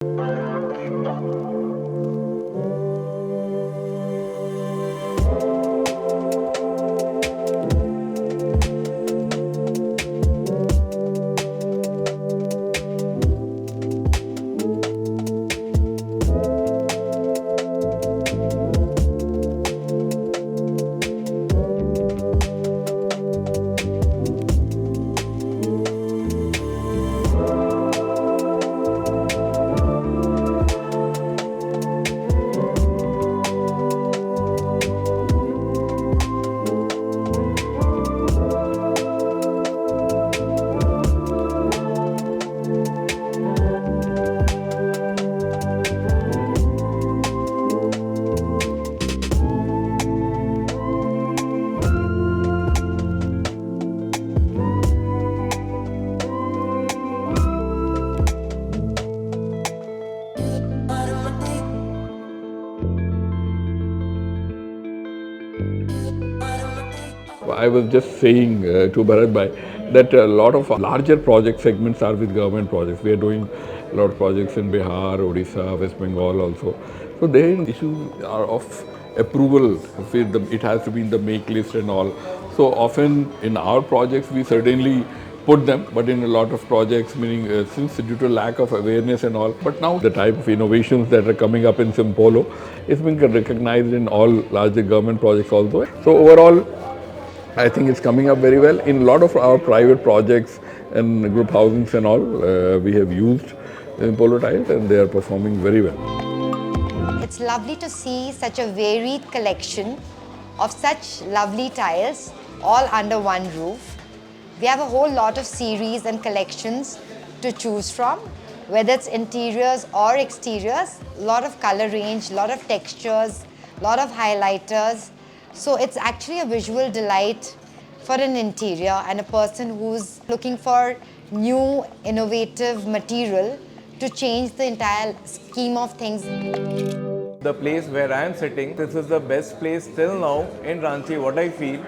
I was just saying to Bharat Bhai that a lot of larger project segments are with government projects. We are doing a lot of projects in Bihar, Odisha, West Bengal also. So their issues are of approval. It has to be in the make list and all. So often in our projects we certainly put them, but in a lot of projects, meaning since due to lack of awareness and all. But now the type of innovations that are coming up in Simpolo is being recognized in all larger government projects also. So overall, I think it's coming up very well. In a lot of our private projects and group housings and all, we have used Polo tiles and they are performing very well. It's lovely to see such a varied collection of such lovely tiles all under one roof. We have a whole lot of series and collections to choose from, whether it's interiors or exteriors, a lot of color range, a lot of textures, a lot of highlighters. So it's actually a visual delight for an interior and a person who's looking for new, innovative material to change the entire scheme of things. The place where I am sitting, this is the best place till now in Ranchi, what I feel.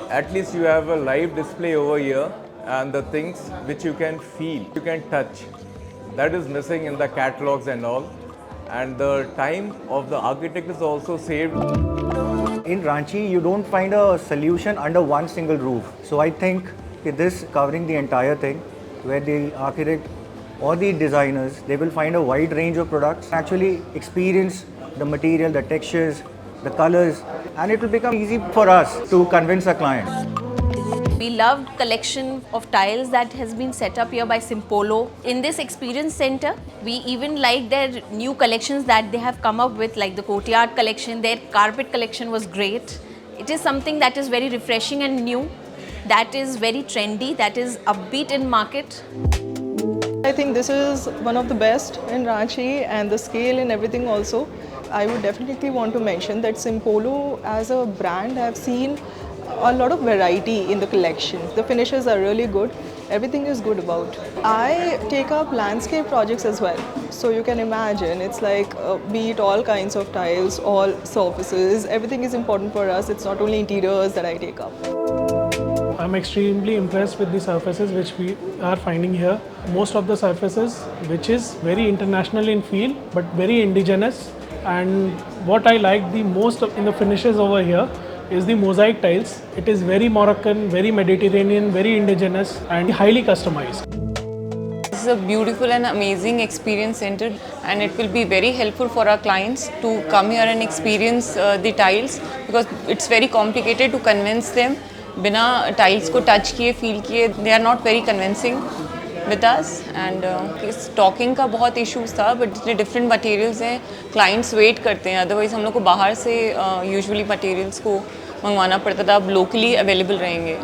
At least you have a live display over here and the things which you can feel, you can touch. That is missing in the catalogs and all. And the time of the architect is also saved. In Ranchi, you don't find a solution under one single roof. So I think this covering the entire thing, where the architect or the designers, they will find a wide range of products, actually experience the material, the textures, the colors, and it will become easy for us to convince a client. We loved collection of tiles that has been set up here by Simpolo. In this experience center, we even like their new collections that they have come up with, like the courtyard collection. Their carpet collection was great. It is something that is very refreshing and new, that is very trendy, that is upbeat in market. I think this is one of the best in Ranchi, and the scale and everything also. I would definitely want to mention that Simpolo as a brand, I have seen a lot of variety in the collection. The finishes are really good. Everything is good about. I take up landscape projects as well. So you can imagine, it's like be it all kinds of tiles, all surfaces, everything is important for us. It's not only interiors that I take up. I'm extremely impressed with the surfaces which we are finding here. Most of the surfaces which is very international in feel but very indigenous, and what I like the most in the finishes over here is the mosaic tiles. It is very Moroccan, very Mediterranean, very indigenous and highly customized. This is a beautiful and amazing experience center, and it will be very helpful for our clients to come here and experience the tiles, because it's very complicated to convince them. बिना tiles को touch किए, feel किए, they are not very convincing with us, and stocking का बहुत issues था, but जितने different materials हैं, clients wait करते हैं, otherwise हम लोग को बाहर से usually materials को मंगवाना पड़ता था, अब locally available रहेंगे.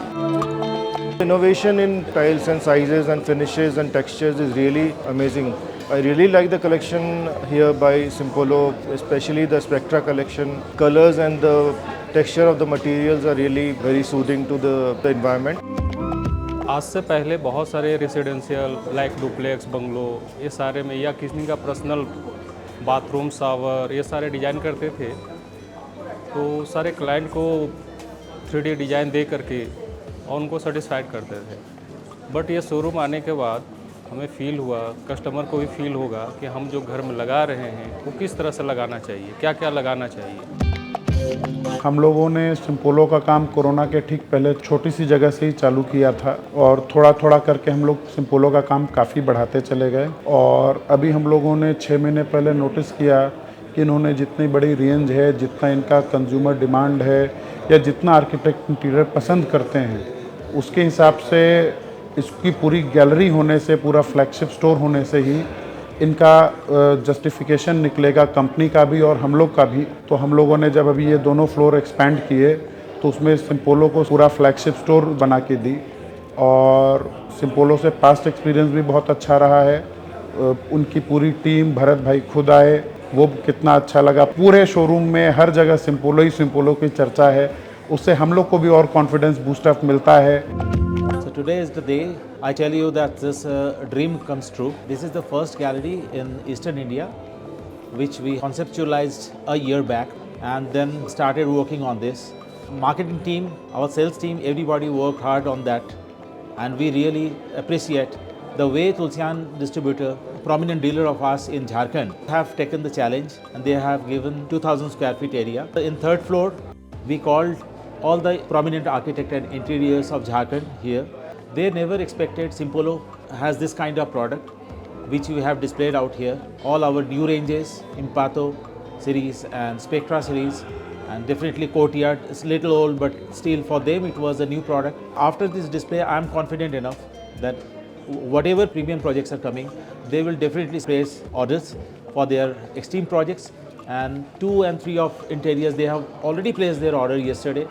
Innovation in tiles and sizes and finishes and textures is really amazing. I really like the collection here by Simpolo, especially the Spectra collection. Colors and the texture of the materials are really very soothing to the environment. आज से पहले बहुत सारे residential like duplex bungalow ये सारे में या किसी का पर्सनल बाथरूम शावर ये सारे डिज़ाइन करते थे, तो सारे क्लाइंट को 3D डिज़ाइन दे करके और उनको सेटिस्फाइड करते थे. बट ये शोरूम आने के बाद हमें फील हुआ, कस्टमर को भी फील होगा कि हम जो घर में लगा रहे हैं वो किस तरह से लगाना चाहिए, क्या क्या लगाना चाहिए। हम लोगों ने सिम्पोलो का काम कोरोना के ठीक पहले छोटी सी जगह से ही चालू किया था और थोड़ा थोड़ा करके हम लोग सिम्पोलो का काम काफ़ी बढ़ाते चले गए और अभी हम लोगों ने 6 महीने पहले नोटिस किया कि इन्होंने जितनी बड़ी रेंज है, जितना इनका कंज्यूमर डिमांड है या जितना आर्किटेक्ट इंटीरियर पसंद करते हैं उसके हिसाब से इसकी पूरी गैलरी होने से, पूरा फ्लैगशिप स्टोर होने से ही इनका जस्टिफिकेशन निकलेगा कंपनी का भी और हम लोग का भी। तो हम लोगों ने जब अभी ये दोनों फ्लोर एक्सपेंड किए तो उसमें सिम्पोलो को पूरा फ्लैगशिप स्टोर बना के दी और सिम्पोलो से पास्ट एक्सपीरियंस भी बहुत अच्छा रहा है। उनकी पूरी टीम, भरत भाई खुद आए, वो कितना अच्छा लगा। पूरे शोरूम में हर जगह सिम्पोलो की चर्चा है, उससे हम लोग को भी और कॉन्फिडेंस बूस्टअप मिलता है। So today is the day I tell you that this dream comes true. This is the first gallery in Eastern India which we conceptualized a year back and then started working on this. Marketing team, our sales team, everybody worked hard on that and we really appreciate the way Tulsian Distributor, prominent dealer of us in Jharkhand, have taken the challenge and they have given 2000 square feet area. In third floor, we called all the prominent architect and interiors of Jharkhand here. They never expected Simpolo has this kind of product which we have displayed out here. All our new ranges, Impato series and Spectra series and definitely Courtyard. It's little old but still for them it was a new product. After this display I am confident enough that whatever premium projects are coming, they will definitely place orders for their extreme projects and 2 and 3 of interiors they have already placed their order yesterday.